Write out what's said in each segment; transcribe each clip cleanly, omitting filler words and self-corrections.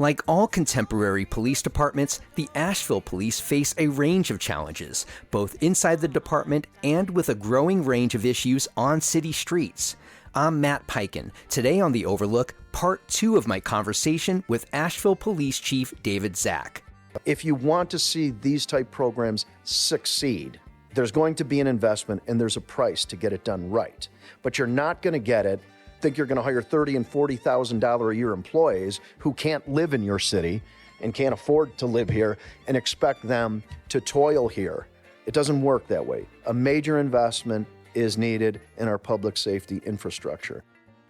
Like all contemporary police departments, the Asheville Police face a range of challenges, both inside the department and with a growing range of issues on city streets. I'm Matt Piken. Today on The Overlook, part 2 of my conversation with Asheville Police Chief David Zack. If you want to see these type programs succeed, there's going to be an investment and there's a price to get it done right. But you're not going to get it. Think you're going to hire $30,000 and $40,000 a year employees who can't live in your city and can't afford to live here and expect them to toil here. It doesn't work that way. A major investment is needed in our public safety infrastructure.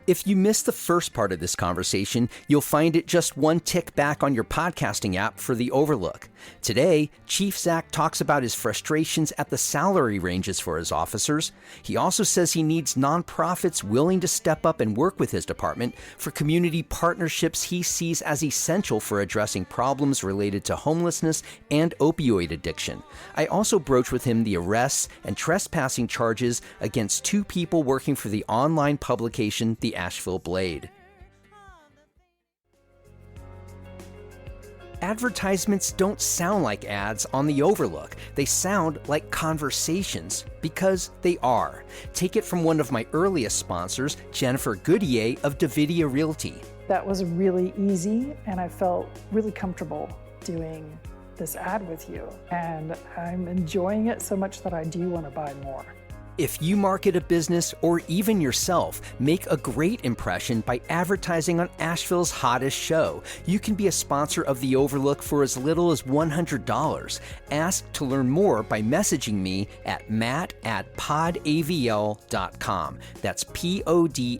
If you missed the first part of this conversation, you'll find it just one tick back on your podcasting app for The Overlook. Today, Chief Zack talks about his frustrations at the salary ranges for his officers. He also says he needs nonprofits willing to step up and work with his department for community partnerships he sees as essential for addressing problems related to homelessness and opioid addiction. I also broach with him the arrests and trespassing charges against 2 people working for the online publication, The Asheville Blade. Advertisements don't sound like ads on The Overlook. They sound like conversations, because they are. Take it from one of my earliest sponsors, Jennifer Goodyear of Davidia Realty. That was really easy, and I felt really comfortable doing this ad with you. And I'm enjoying it so much that I do want to buy more. If you market a business or even yourself, make a great impression by advertising on Asheville's hottest show. You can be a sponsor of The Overlook for as little as $100. Ask to learn more by messaging me at matt@podavl.com. That's podavl.com.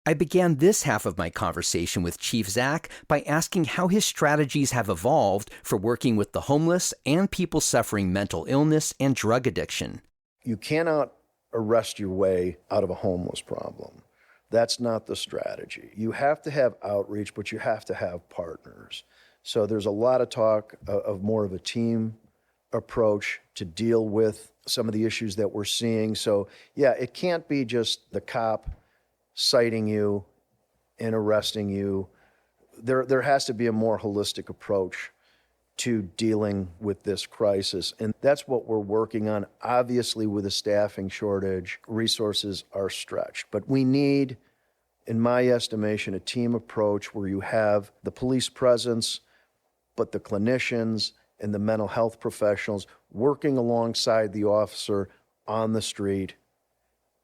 I began this half of my conversation with Chief Zack by asking how his strategies have evolved for working with the homeless and people suffering mental illness and drug addiction. You cannot arrest your way out of a homeless problem. That's not the strategy. You have to have outreach, but you have to have partners. So there's a lot of talk of more of a team approach to deal with some of the issues that we're seeing. So yeah, it can't be just the cop citing you and arresting you. There has to be a more holistic approach to dealing with this crisis. And that's what we're working on. Obviously, with a staffing shortage, resources are stretched. But we need, in my estimation, a team approach where you have the police presence, but the clinicians and the mental health professionals working alongside the officer on the street,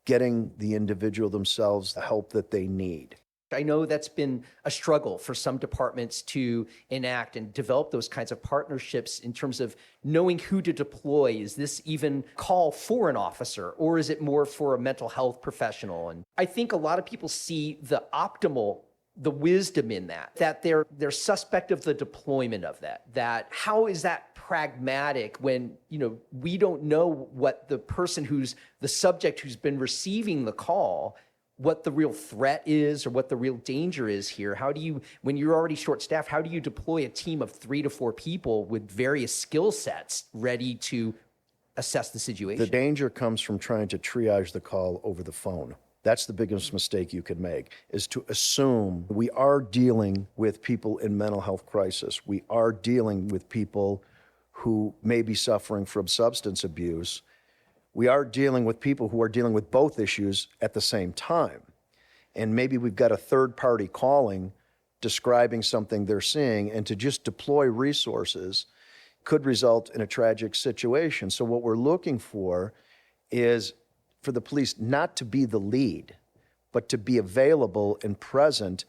getting the individual themselves the help that they need. I know that's been a struggle for some departments to enact and develop those kinds of partnerships in terms of knowing who to deploy. Is this even call for an officer, or is it more for a mental health professional? And I think a lot of people see the wisdom in that they're suspect of the deployment of that how is that pragmatic when, we don't know what the person who's the subject who's been receiving the call, what the real threat is or what the real danger is here. How do you, when you're already short-staffed, how do you deploy a team of 3 to 4 people with various skill sets ready to assess the situation? The danger comes from trying to triage the call over the phone. That's the biggest mistake you could make, is to assume we are dealing with people in mental health crisis. We are dealing with people who may be suffering from substance abuse. We are dealing with people who are dealing with both issues at the same time. And maybe we've got a third party calling, describing something they're seeing, and to just deploy resources could result in a tragic situation. So what we're looking for is for the police not to be the lead, but to be available and present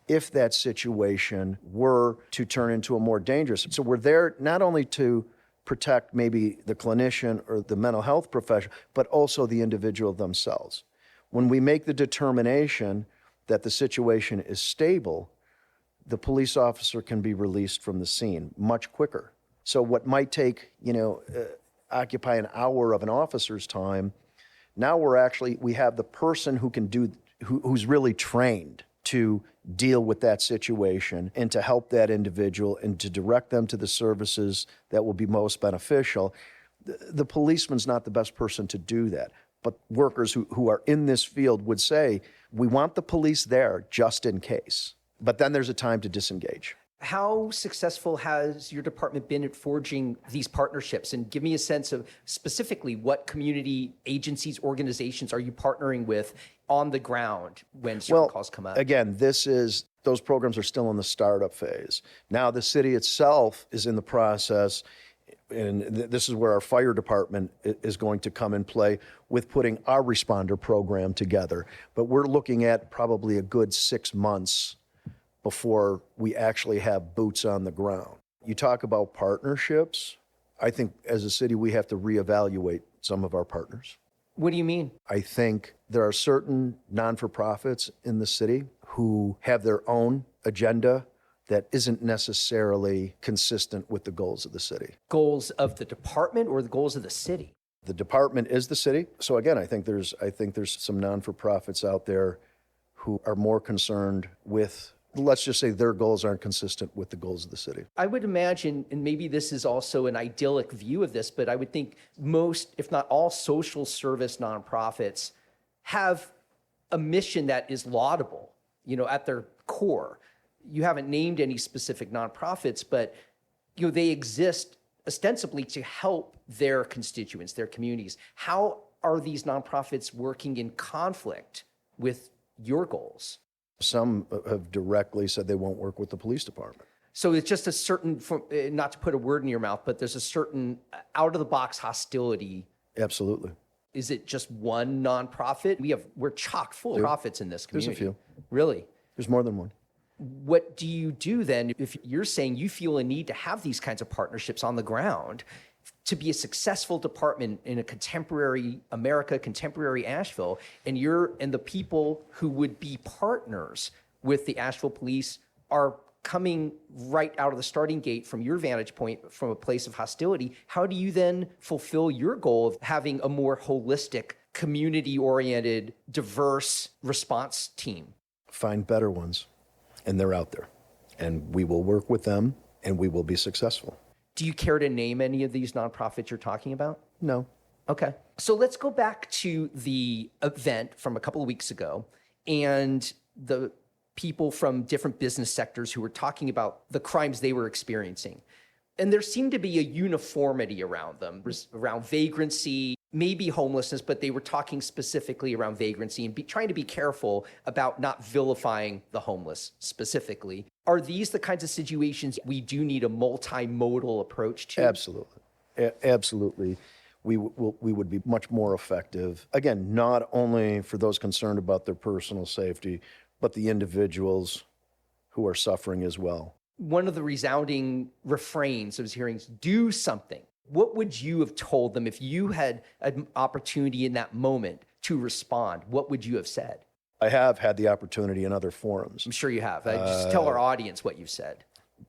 if that situation were to turn into a more dangerous. So we're there not only to protect maybe the clinician or the mental health professional, but also the individual themselves. When we make the determination that the situation is stable, the police officer can be released from the scene much quicker. So what might take, occupy an hour of an officer's time, now we have the person who can who's really trained to deal with that situation and to help that individual and to direct them to the services that will be most beneficial. The policeman's not the best person to do that, but workers who are in this field would say, We want the police there just in case. But then there's a time to disengage. How successful has your department been at forging these partnerships? And give me a sense of specifically what community agencies, organizations are you partnering with on the ground when certain calls come up? Again, those programs are still in the startup phase. Now the city itself is in the process, and this is where our fire department is going to come in play with putting our responder program together. But we're looking at probably a good 6 months before we actually have boots on the ground. You talk about partnerships. I think as a city, we have to reevaluate some of our partners. What do you mean? I think there are certain non-for-profits in the city who have their own agenda that isn't necessarily consistent with the goals of the city. Goals of the department or the goals of the city? The department is the city. So again, I think there's some non-for-profits out there who are more concerned with, let's just say, their goals aren't consistent with the goals of the city. I would imagine, and maybe this is also an idyllic view of this, but I would think most, if not all, social service nonprofits have a mission that is laudable, at their core. You haven't named any specific nonprofits, but they exist ostensibly to help their constituents, their communities. How are these nonprofits working in conflict with your goals? Some have directly said they won't work with the police department. So it's just a certain, not to put a word in your mouth, but there's a certain out-of-the-box hostility. Absolutely. Is it just one nonprofit? We're chock full of profits in this community. There's a few. Really? There's more than one. What do you do then if you're saying you feel a need to have these kinds of partnerships on the ground to be a successful department in a contemporary America, contemporary Asheville, and the people who would be partners with the Asheville Police are coming right out of the starting gate from your vantage point, from a place of hostility? How do you then fulfill your goal of having a more holistic, community-oriented, diverse response team? Find better ones, and they're out there. And we will work with them, and we will be successful. Do you care to name any of these nonprofits you're talking about? No. Okay. So let's go back to the event from a couple of weeks ago and the people from different business sectors who were talking about the crimes they were experiencing. And there seemed to be a uniformity around them, around vagrancy, maybe homelessness, but they were talking specifically around vagrancy and trying to be careful about not vilifying the homeless specifically. Are these the kinds of situations we do need a multimodal approach to? Absolutely. Absolutely. We would be much more effective. Again, not only for those concerned about their personal safety, but the individuals who are suffering as well. One of the resounding refrains of his hearings, do something. What would you have told them if you had an opportunity in that moment to respond? What would you have said? I have had the opportunity in other forums. I'm sure you have. Just tell our audience what you've said.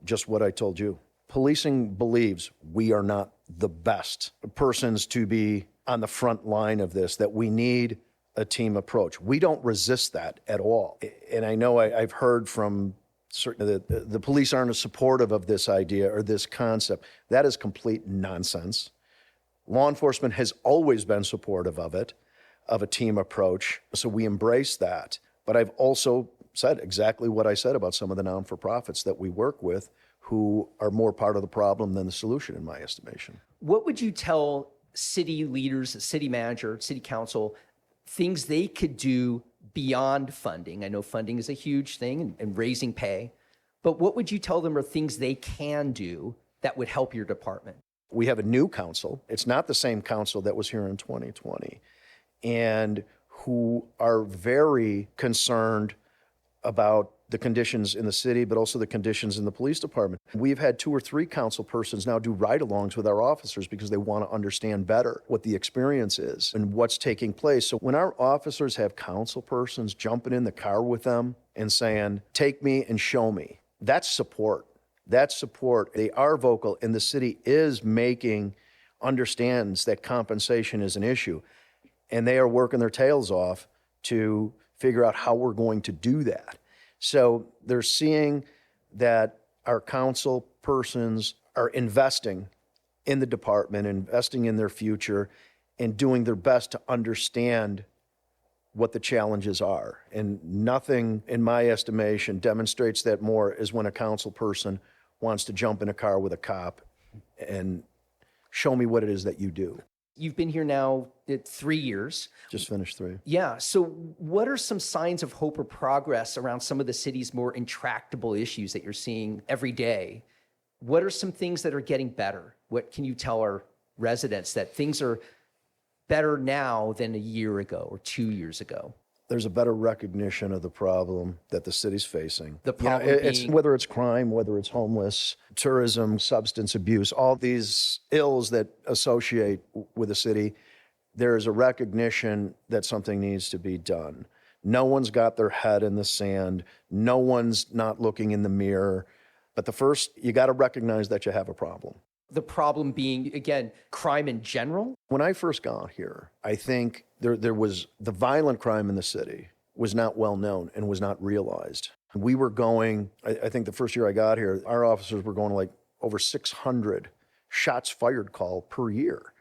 Just what I told you. Policing believes we are not the best persons to be on the front line of this, that we need a team approach. We don't resist that at all. And I know I've heard from certainly the police aren't as supportive of this idea or this concept. That is complete nonsense. Law enforcement has always been supportive of it, of a team approach. So we embrace that. But I've also said exactly what I said about some of the non-for-profits that we work with who are more part of the problem than the solution, in my estimation. What would you tell city leaders, city manager, city council, things they could do beyond funding? I know funding is a huge thing and raising pay, but what would you tell them are things they can do that would help your department? We have a new council. It's not the same council that was here in 2020, and who are very concerned about the conditions in the city, but also the conditions in the police department. We've had 2 or 3 council persons now do ride-alongs with our officers because they want to understand better what the experience is and what's taking place. So when our officers have council persons jumping in the car with them and saying, take me and show me, that's support. That's support. They are vocal, and the city understands that compensation is an issue, and they are working their tails off to figure out how we're going to do that. So they're seeing that our council persons are investing in the department, investing in their future, and doing their best to understand what the challenges are. And nothing, in my estimation, demonstrates that more is when a council person wants to jump in a car with a cop and show me what it is that you do. You've been here now 3 years. Just finished 3. Yeah. So what are some signs of hope or progress around some of the city's more intractable issues that you're seeing every day? What are some things that are getting better? What can you tell our residents that things are better now than a year ago or 2 years ago? There's a better recognition of the problem that the city's facing. The problem it's being- whether it's crime, whether it's homeless, tourism, substance abuse, all these ills that associate with the city, there is a recognition that something needs to be done. No one's got their head in the sand. No one's not looking in the mirror. But the first, you got to recognize that you have a problem. The problem being, again, crime in general? When I first got here, I think there was the violent crime in the city was not well known and was not realized. We were going, I think the first year I got here, our officers were going like over 600 shots fired call per year,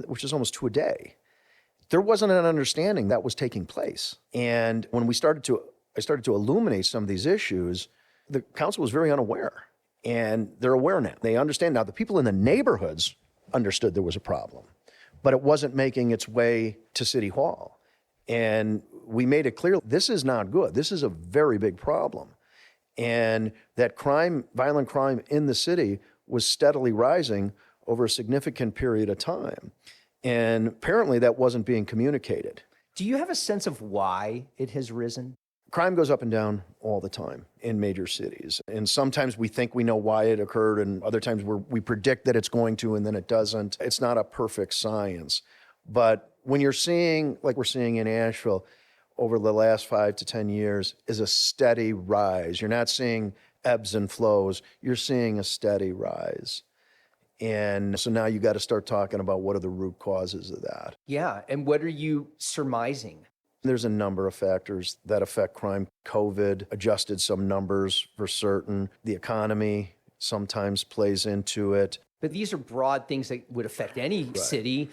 which is almost 2 a day. There wasn't an understanding that was taking place. And when I started to illuminate some of these issues, the council was very unaware. And they're aware now. They understand now. The people in the neighborhoods understood there was a problem, but it wasn't making its way to City Hall. And we made it clear, this is not good. This is a very big problem. And that crime, violent crime in the city was steadily rising over a significant period of time. And apparently that wasn't being communicated. Do you have a sense of why it has risen? Crime goes up and down all the time in major cities. And sometimes we think we know why it occurred, and other times we predict that it's going to, and then it doesn't. It's not a perfect science. But when you're seeing, like we're seeing in Asheville, over the last 5 to 10 years, is a steady rise. You're not seeing ebbs and flows. You're seeing a steady rise. And so now you got to start talking about what are the root causes of that. Yeah. And what are you surmising? There's a number of factors that affect crime. COVID adjusted some numbers for certain. The economy sometimes plays into it. But these are broad things that would affect any city.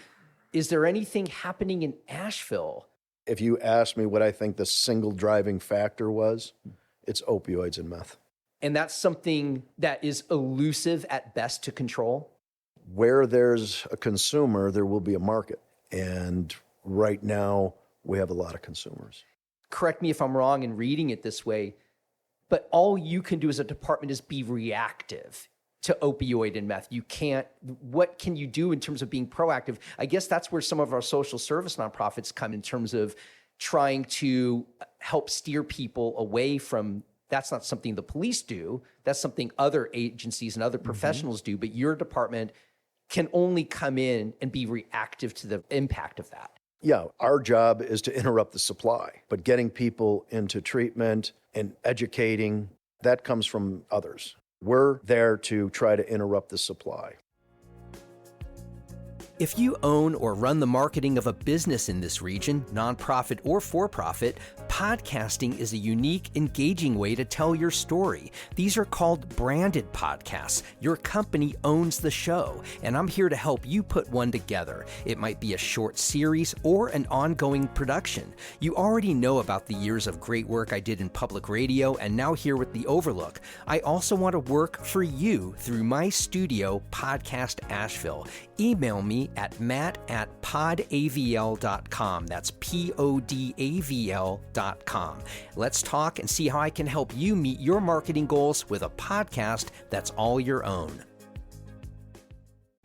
Is there anything happening in Asheville? If you ask me what I think the single driving factor was, it's opioids and meth. And that's something that is elusive at best to control? Where there's a consumer, there will be a market. And right now, we have a lot of consumers. Correct me if I'm wrong in reading it this way, but all you can do as a department is be reactive to opioid and meth. You can't, what can you do in terms of being proactive? I guess that's where some of our social service nonprofits come in terms of trying to help steer people away from, that's not something the police do. That's something other agencies and other professionals do, but your department can only come in and be reactive to the impact of that. Yeah, our job is to interrupt the supply, but getting people into treatment and educating, that comes from others. We're there to try to interrupt the supply. If you own or run the marketing of a business in this region, nonprofit or for-profit, podcasting is a unique, engaging way to tell your story. These are called branded podcasts. Your company owns the show, and I'm here to help you put one together. It might be a short series or an ongoing production. You already know about the years of great work I did in public radio and now here with The Overlook. I also want to work for you through my studio, Podcast Asheville. Email me at matt@podavl.com. That's podavl.com. Let's talk and see how I can help you meet your marketing goals with a podcast that's all your own.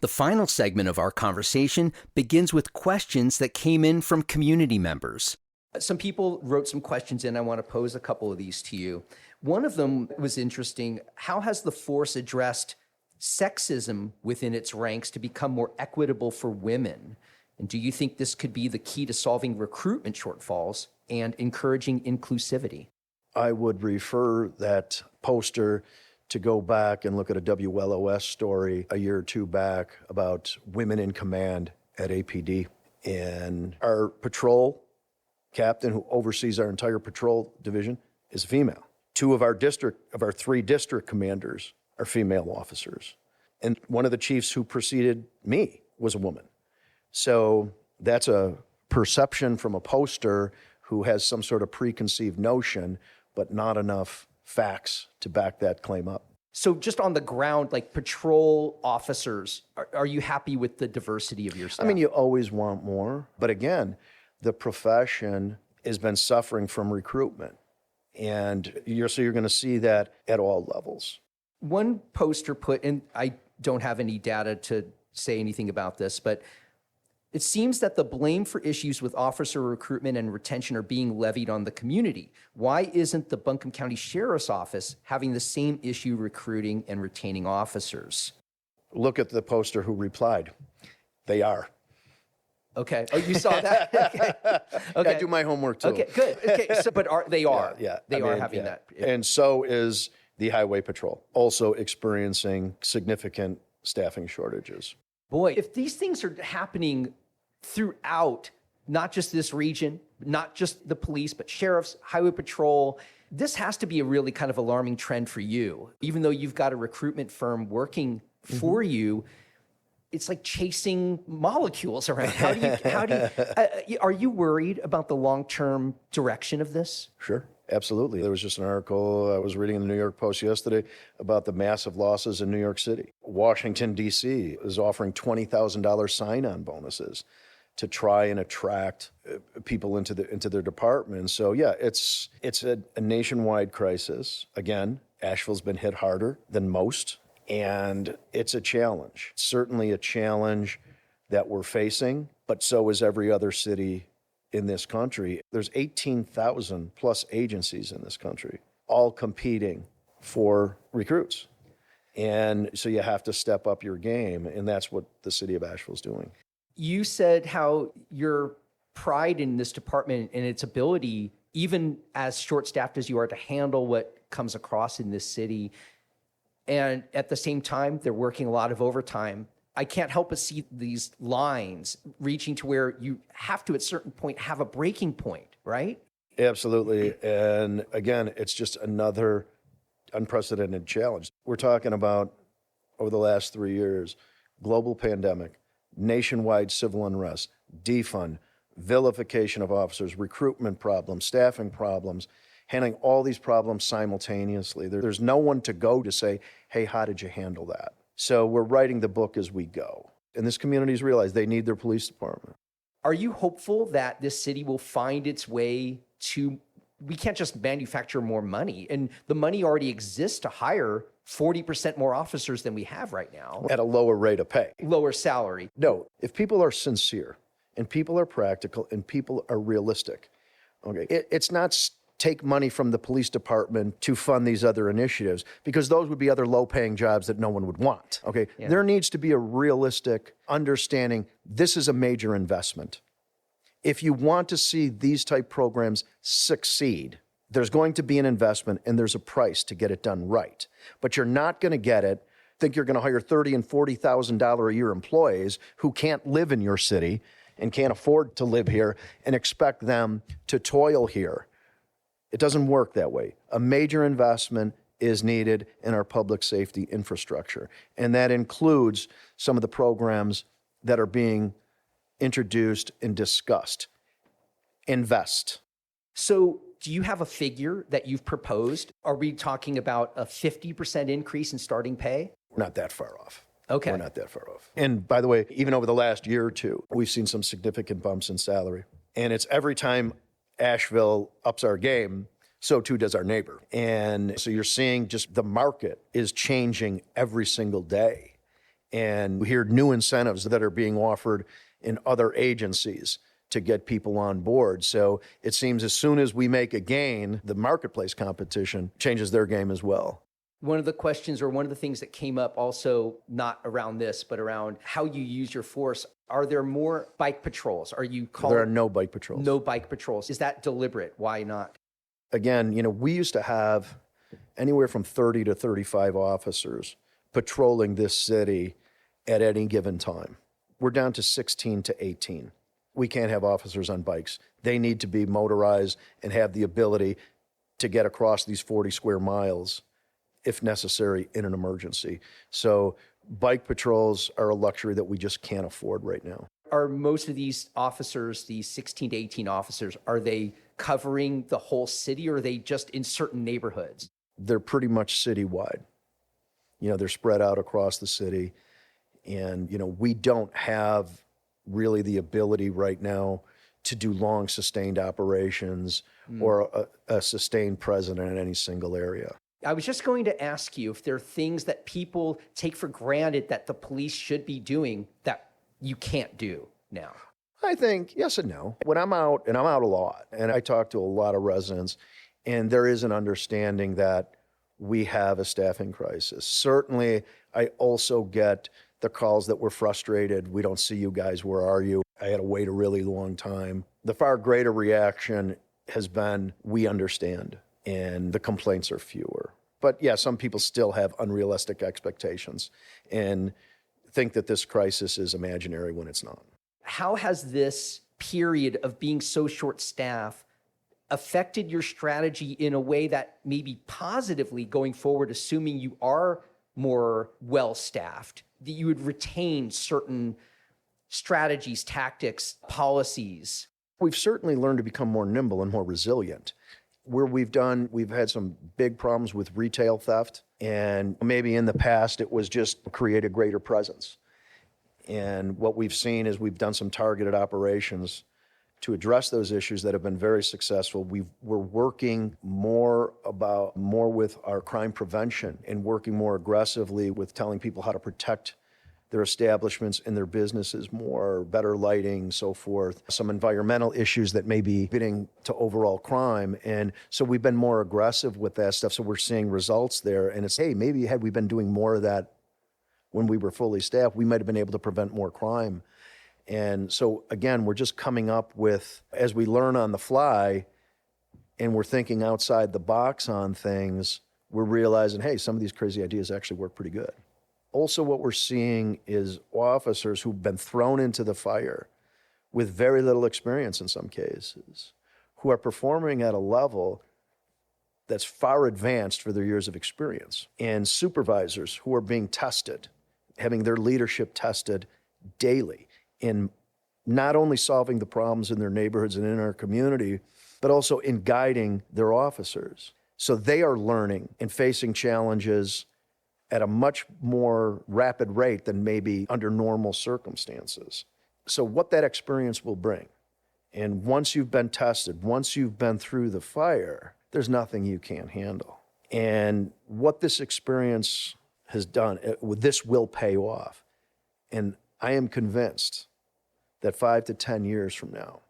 The final segment of our conversation begins with questions that came in from community members. Some people wrote some questions in. I want to pose a couple of these to you. One of them was interesting. How has the force addressed sexism within its ranks to become more equitable for women? And do you think this could be the key to solving recruitment shortfalls and encouraging inclusivity? I would refer that poster to go back and look at a WLOS story a year or two back about women in command at APD. And our patrol captain, who oversees our entire patrol division, is female. Two of our 3 district commanders are female officers. And one of the chiefs who preceded me was a woman. So that's a perception from a poster who has some sort of preconceived notion, but not enough facts to back that claim up. So just on the ground, like patrol officers, are you happy with the diversity of your staff? I mean, you always want more. But again, the profession has been suffering from recruitment. And you're going to see that at all levels. One poster put, and I don't have any data to say anything about this, but it seems that the blame for issues with officer recruitment and retention are being levied on the community. Why isn't the Buncombe County Sheriff's Office having the same issue recruiting and retaining officers? Look at the poster who replied. They are. Okay. Oh, you saw that? Okay. I do my homework too. Okay, good. Okay, so, but they are. Yeah. They are having that. And so is the Highway Patrol, also experiencing significant staffing shortages. Boy, if these things are happening throughout, not just this region, not just the police, but sheriffs, highway patrol, this has to be a really kind of alarming trend for you. Even though you've got a recruitment firm working for you, it's like chasing molecules around. Are you worried about the long-term direction of this? Sure, absolutely. There was just an article I was reading in the New York Post yesterday about the massive losses in New York City. Washington, D.C. is offering $20,000 sign-on bonuses to try and attract people into their department. So yeah, it's a nationwide crisis. Again, Asheville's been hit harder than most, and it's a challenge. It's certainly a challenge that we're facing, but so is every other city in this country. There's 18,000 plus agencies in this country, all competing for recruits. And so you have to step up your game, and that's what the city of Asheville is doing. You said how your pride in this department and its ability, even as short-staffed as you are, to handle what comes across in this city. And at the same time, they're working a lot of overtime. I can't help but see these lines reaching to where you have to, at a certain point, have a breaking point, right? Absolutely. And again, it's just another unprecedented challenge. We're talking about, over the last 3 years, global pandemic, nationwide civil unrest, defund, vilification of officers, recruitment problems, staffing problems, handling all these problems simultaneously. There's no one to go to say, hey, how did you handle that? So we're writing the book as we go. And this community's realized they need their police department. Are you hopeful that this city will find its way to, we can't just manufacture more money, and the money already exists to hire 40% more officers than we have right now. At a lower rate of pay. Lower salary. No, if people are sincere and people are practical and people are realistic, okay, it's not take money from the police department to fund these other initiatives, because those would be other low-paying jobs that no one would want, okay? Yeah. There needs to be a realistic understanding. This is a major investment. If you want to see these type programs succeed, there's going to be an investment and there's a price to get it done right. But you're not going to get it, think you're going to hire $30,000 and $40,000 a year employees who can't live in your city and can't afford to live here and expect them to toil here. It doesn't work that way. A major investment is needed in our public safety infrastructure, and that includes some of the programs that are being introduced and discussed. Invest. So do you have a figure that you've proposed? Are we talking about a 50% increase in starting pay? We're not that far off. Okay. We're not that far off. And by the way, even over the last year or two, we've seen some significant bumps in salary. And it's every time Asheville ups our game, so too does our neighbor. And so you're seeing just the market is changing every single day. And we hear new incentives that are being offered in other agencies to get people on board. So it seems as soon as we make a gain, the marketplace competition changes their game as well. One of the questions, or one of the things that came up also, not around this, but around how you use your force, are there more bike patrols? Are you calling? There are no bike patrols. No bike patrols. Is that deliberate? Why not? Again, we used to have anywhere from 30 to 35 officers patrolling this city at any given time. We're down to 16 to 18. We can't have officers on bikes. They need to be motorized and have the ability to get across these 40 square miles if necessary in an emergency. So bike patrols are a luxury that we just can't afford right now. Are most of these officers, these 16 to 18 officers, are they covering the whole city, or are they just in certain neighborhoods? They're pretty much citywide. They're spread out across the city. And, we don't have really the ability right now to do long sustained operations or a sustained presence in any single area. I was just going to ask you if there are things that people take for granted that the police should be doing that you can't do now. I think yes and no. When I'm out, and I'm out a lot, and I talk to a lot of residents, and there is an understanding that we have a staffing crisis. Certainly, I also get the calls that we're frustrated. We don't see you guys. Where are you? I had to wait a really long time. The far greater reaction has been, we understand, and the complaints are fewer. But yeah, some people still have unrealistic expectations and think that this crisis is imaginary when it's not. How has this period of being so short-staffed affected your strategy in a way that maybe positively going forward, assuming you are more well-staffed, that you would retain certain strategies, tactics, policies? We've certainly learned to become more nimble and more resilient. Where we've had some big problems with retail theft, and maybe in the past it was just create a greater presence. And what we've seen is we've done some targeted operations to address those issues that have been very successful. We're working more with our crime prevention and working more aggressively with telling people how to protect their establishments and their businesses more, better lighting, so forth. Some environmental issues that may be fitting to overall crime. And so we've been more aggressive with that stuff. So we're seeing results there. And it's, hey, maybe had we been doing more of that when we were fully staffed, we might have been able to prevent more crime. And so, again, we're just coming up with, as we learn on the fly, and we're thinking outside the box on things, we're realizing, hey, some of these crazy ideas actually work pretty good. Also, what we're seeing is officers who've been thrown into the fire with very little experience in some cases, who are performing at a level that's far advanced for their years of experience, and supervisors who are being tested, having their leadership tested daily in not only solving the problems in their neighborhoods and in our community, but also in guiding their officers. So they are learning and facing challenges at a much more rapid rate than maybe under normal circumstances. So what that experience will bring, and once you've been tested, once you've been through the fire, there's nothing you can't handle. And what this experience has done, this will pay off. And I am convinced that 5 to 10 years from now,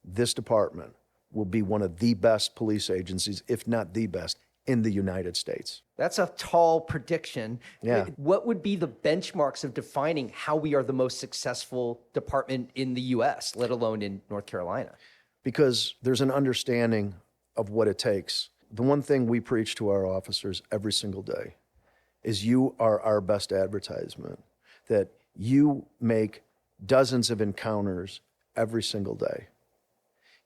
this department will be one of the best police agencies, if not the best, in the United States. That's a tall prediction. Yeah. What would be the benchmarks of defining how we are the most successful department in the U.S., let alone in North Carolina? Because there's an understanding of what it takes. The one thing we preach to our officers every single day is you are our best advertisement, that you make dozens of encounters every single day.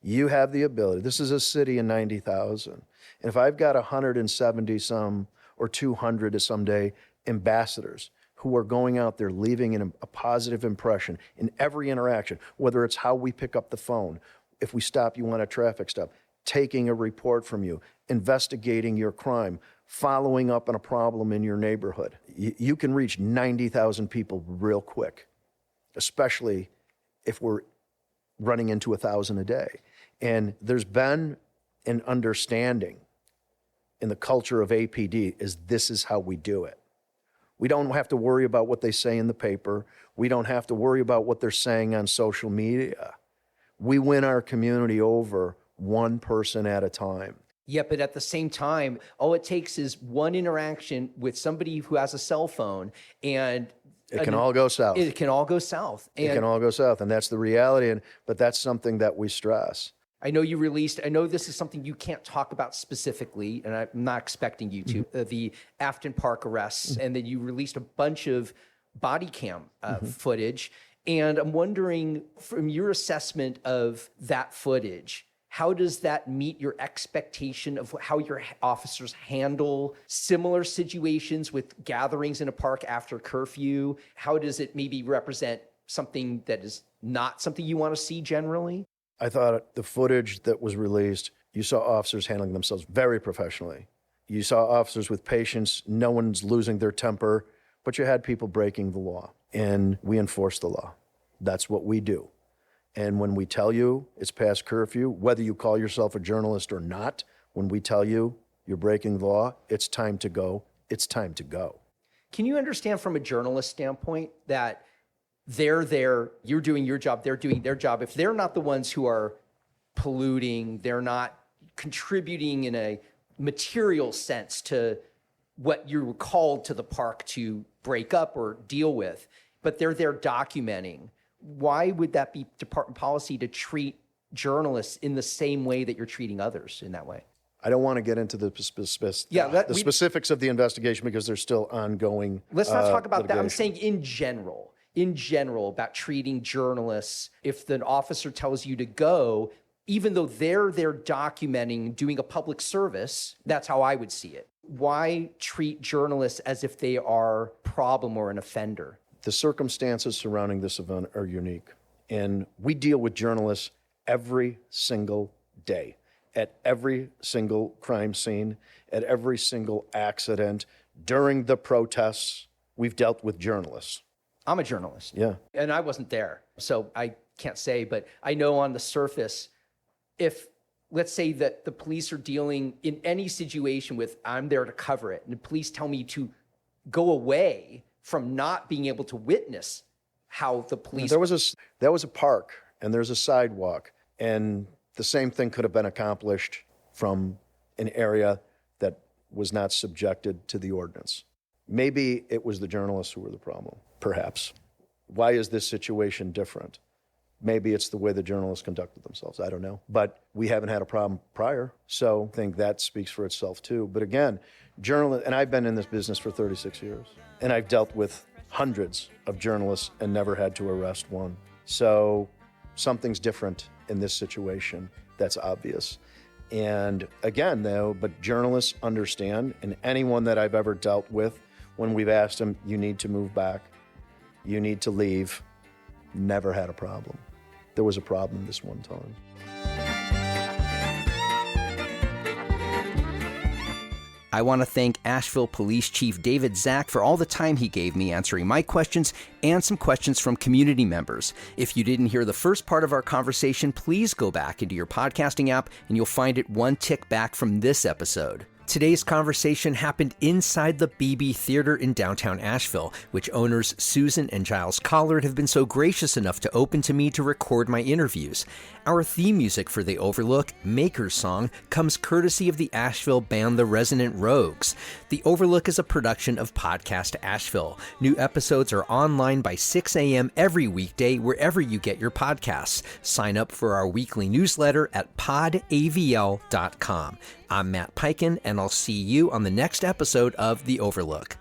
You have the ability. This is a city of 90,000. And if I've got 170 some or 200 someday ambassadors who are going out there leaving a positive impression in every interaction, whether it's how we pick up the phone, if we stop you on a traffic stop, taking a report from you, investigating your crime, following up on a problem in your neighborhood, you can reach 90,000 people real quick, especially if we're running into 1,000 a day. And there's been an understanding in the culture of APD is this is how we do it. We don't have to worry about what they say in the paper. We don't have to worry about what they're saying on social media. We win our community over one person at a time. Yeah, but at the same time, all it takes is one interaction with somebody who has a cell phone, and it can all go south. It can all go south. It can all go south, and that's the reality. But that's something that we stress. I know this is something you can't talk about specifically, and I'm not expecting you to, the Afton Park arrests, and then you released a bunch of body cam footage. And I'm wondering, from your assessment of that footage, how does that meet your expectation of how your officers handle similar situations with gatherings in a park after curfew? How does it maybe represent something that is not something you want to see generally? I thought the footage that was released, you saw officers handling themselves very professionally. You saw officers with patience, no one's losing their temper, but you had people breaking the law. And we enforce the law. That's what we do. And when we tell you it's past curfew, whether you call yourself a journalist or not, when we tell you you're breaking the law, it's time to go, it's time to go. Can you understand from a journalist standpoint that they're there, you're doing your job, they're doing their job. If they're not the ones who are polluting, they're not contributing in a material sense to what you were called to the park to break up or deal with, but they're there documenting, why would that be department policy to treat journalists in the same way that you're treating others in that way? I don't want to get into the specifics of the investigation because there's still ongoing Let's not talk about that. I'm litigation. saying in general about treating journalists. If the officer tells you to go, even though they're there documenting, doing a public service, that's how I would see it. Why treat journalists as if they are a problem or an offender? The circumstances surrounding this event are unique. And we deal with journalists every single day, at every single crime scene, at every single accident. During the protests, we've dealt with journalists. I'm a journalist. Yeah. And I wasn't there, so I can't say, but I know on the surface, if let's say that the police are dealing in any situation with, I'm there to cover it, and the police tell me to go away from not being able to witness how the police... There was a park, and there's a sidewalk, and the same thing could have been accomplished from an area that was not subjected to the ordinance. Maybe it was the journalists who were the problem, perhaps. Why is this situation different? Maybe it's the way the journalists conducted themselves. I don't know. But we haven't had a problem prior, so I think that speaks for itself too. But again, journalists, and I've been in this business for 36 years, and I've dealt with hundreds of journalists and never had to arrest one. So something's different in this situation. That's obvious. And again, though, but journalists understand, and anyone that I've ever dealt with, when we've asked them, you need to move back, you need to leave, never had a problem. There was a problem this one time. I want to thank Asheville Police Chief David Zack for all the time he gave me answering my questions and some questions from community members. If you didn't hear the first part of our conversation, please go back into your podcasting app and you'll find it one tick back from this episode. Today's conversation happened inside the BB Theater in downtown Asheville, which owners Susan and Giles Collard have been so gracious enough to open to me to record my interviews. Our theme music for The Overlook, Maker's Song, comes courtesy of the Asheville band The Resonant Rogues. The Overlook is a production of Podcast Asheville. New episodes are online by 6 a.m. every weekday wherever you get your podcasts. Sign up for our weekly newsletter at podavl.com. I'm Matt Peiken, and I'll see you on the next episode of The Overlook.